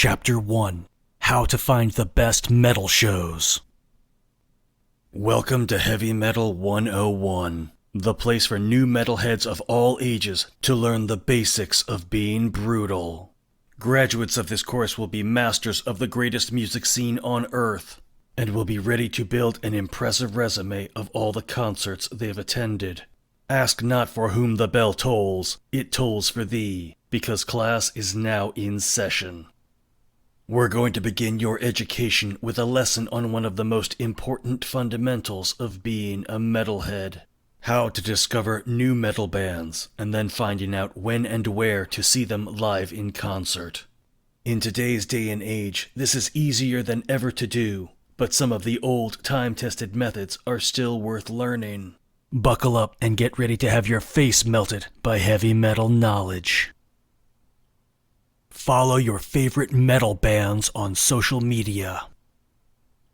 Chapter 1: How to Find the Best Metal Shows. Welcome to Heavy Metal 101, the place for new metalheads of all ages to learn the basics of being brutal. Graduates of this course will be masters of the greatest music scene on Earth, and will be ready to build an impressive resume of all the concerts they've attended. Ask not for whom the bell tolls, it tolls for thee, because class is now in session. We're going to begin your education with a lesson on one of the most important fundamentals of being a metalhead. How to discover new metal bands, and then finding out when and where to see them live in concert. In today's day and age, this is easier than ever to do, but some of the old time-tested methods are still worth learning. Buckle up and get ready to have your face melted by heavy metal knowledge. Follow your favorite metal bands on social media.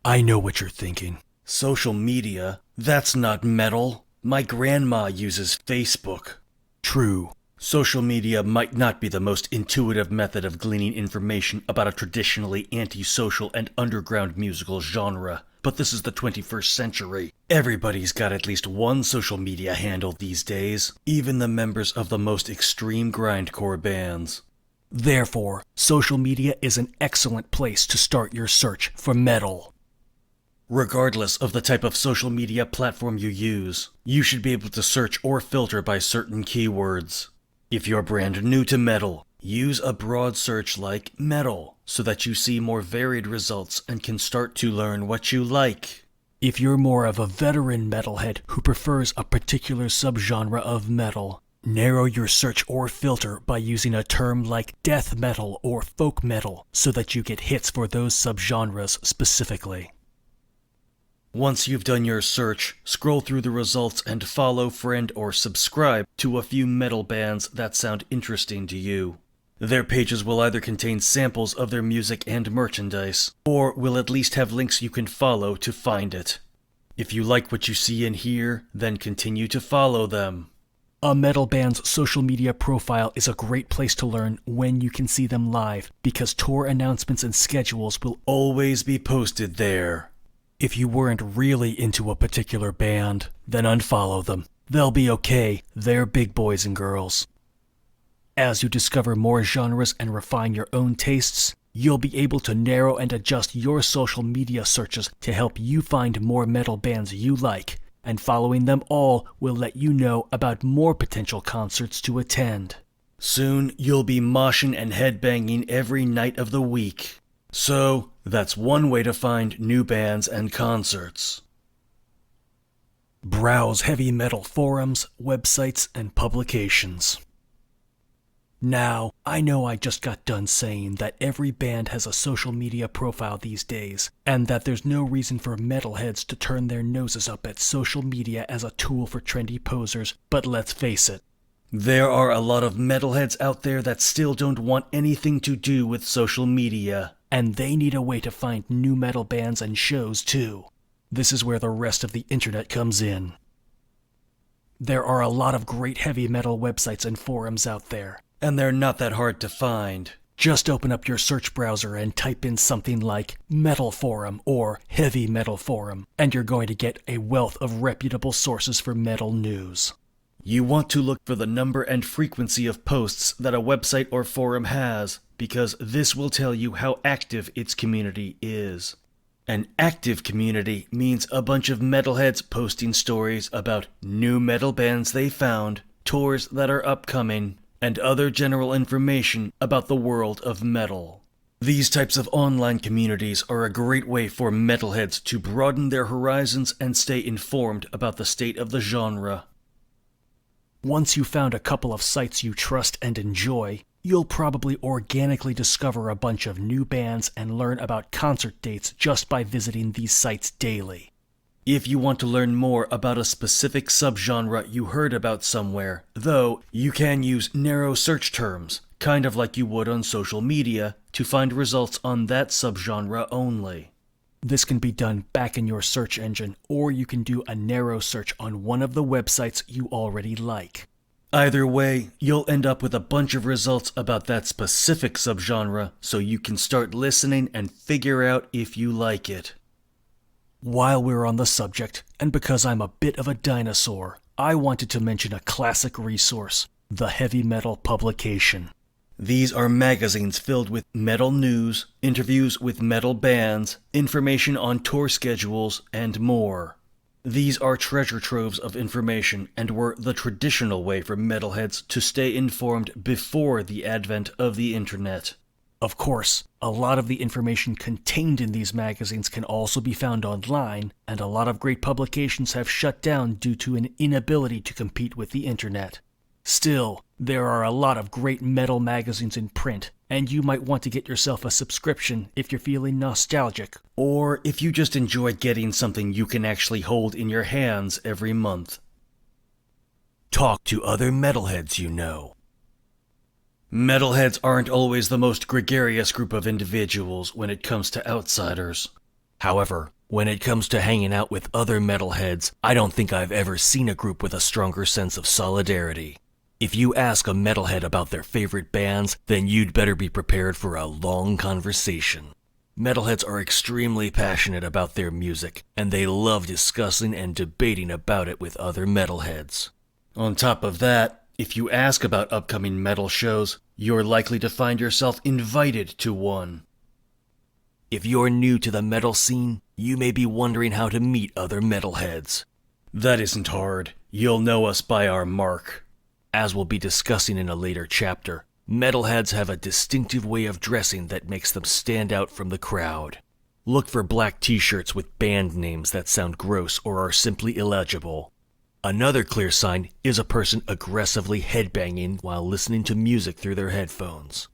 I know what you're thinking. Social media? That's not metal. My grandma uses Facebook. True. Social media might not be the most intuitive method of gleaning information about a traditionally antisocial and underground musical genre, but this is the 21st century. Everybody's got at least one social media handle these days, even the members of the most extreme grindcore bands. Therefore, social media is an excellent place to start your search for metal. Regardless of the type of social media platform you use, you should be able to search or filter by certain keywords. If you're brand new to metal, use a broad search like metal so that you see more varied results and can start to learn what you like. If you're more of a veteran metalhead who prefers a particular subgenre of metal, narrow your search or filter by using a term like death metal or folk metal so that you get hits for those subgenres specifically. Once you've done your search, scroll through the results and follow, friend, or subscribe to a few metal bands that sound interesting to you. Their pages will either contain samples of their music and merchandise, or will at least have links you can follow to find it. If you like what you see and hear, then continue to follow them. A metal band's social media profile is a great place to learn when you can see them live, because tour announcements and schedules will always be posted there. If you weren't really into a particular band, then unfollow them. They'll be okay. They're big boys and girls. As you discover more genres and refine your own tastes, you'll be able to narrow and adjust your social media searches to help you find more metal bands you like, and following them all will let you know about more potential concerts to attend. Soon, you'll be moshing and headbanging every night of the week. So, that's one way to find new bands and concerts. Browse heavy metal forums, websites, and publications. Now, I know I just got done saying that every band has a social media profile these days, and that there's no reason for metalheads to turn their noses up at social media as a tool for trendy posers, but let's face it. There are a lot of metalheads out there that still don't want anything to do with social media, and they need a way to find new metal bands and shows too. This is where the rest of the internet comes in. There are a lot of great heavy metal websites and forums out there, and they're not that hard to find. Just open up your search browser and type in something like Metal Forum or Heavy Metal Forum, and you're going to get a wealth of reputable sources for metal news. You want to look for the number and frequency of posts that a website or forum has, because this will tell you how active its community is. An active community means a bunch of metalheads posting stories about new metal bands they found, tours that are upcoming, and other general information about the world of metal. These types of online communities are a great way for metalheads to broaden their horizons and stay informed about the state of the genre. Once you've found a couple of sites you trust and enjoy, you'll probably organically discover a bunch of new bands and learn about concert dates just by visiting these sites daily. If you want to learn more about a specific subgenre you heard about somewhere, though, you can use narrow search terms, kind of like you would on social media, to find results on that subgenre only. This can be done back in your search engine, or you can do a narrow search on one of the websites you already like. Either way, you'll end up with a bunch of results about that specific subgenre, so you can start listening and figure out if you like it. While we're on the subject, and because I'm a bit of a dinosaur, I wanted to mention a classic resource, the Heavy Metal Publication. These are magazines filled with metal news, interviews with metal bands, information on tour schedules, and more. These are treasure troves of information and were the traditional way for metalheads to stay informed before the advent of the internet. Of course, a lot of the information contained in these magazines can also be found online, and a lot of great publications have shut down due to an inability to compete with the internet. Still, there are a lot of great metal magazines in print, and you might want to get yourself a subscription if you're feeling nostalgic, or if you just enjoy getting something you can actually hold in your hands every month. Talk to other metalheads you know. Metalheads aren't always the most gregarious group of individuals when it comes to outsiders. However, when it comes to hanging out with other metalheads, I don't think I've ever seen a group with a stronger sense of solidarity. If you ask a metalhead about their favorite bands, then you'd better be prepared for a long conversation. Metalheads are extremely passionate about their music, and they love discussing and debating about it with other metalheads. On top of that, if you ask about upcoming metal shows, you're likely to find yourself invited to one. If you're new to the metal scene, you may be wondering how to meet other metalheads. That isn't hard. You'll know us by our mark. As we'll be discussing in a later chapter, metalheads have a distinctive way of dressing that makes them stand out from the crowd. Look for black t-shirts with band names that sound gross or are simply illegible. Another clear sign is a person aggressively headbanging while listening to music through their headphones.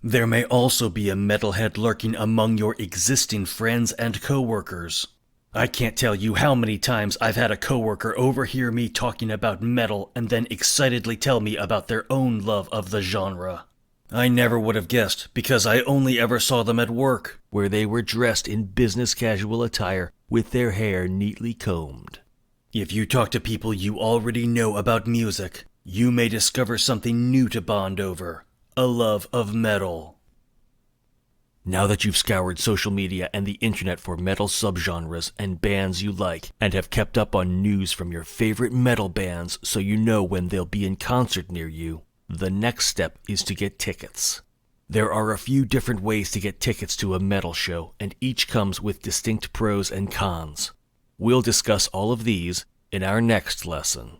There may also be a metalhead lurking among your existing friends and coworkers. I can't tell you how many times I've had a coworker overhear me talking about metal and then excitedly tell me about their own love of the genre. I never would have guessed because I only ever saw them at work, where they were dressed in business casual attire with their hair neatly combed. If you talk to people you already know about music, you may discover something new to bond over, a love of metal. Now that you've scoured social media and the internet for metal subgenres and bands you like, and have kept up on news from your favorite metal bands so you know when they'll be in concert near you, the next step is to get tickets. There are a few different ways to get tickets to a metal show, and each comes with distinct pros and cons. We'll discuss all of these in our next lesson.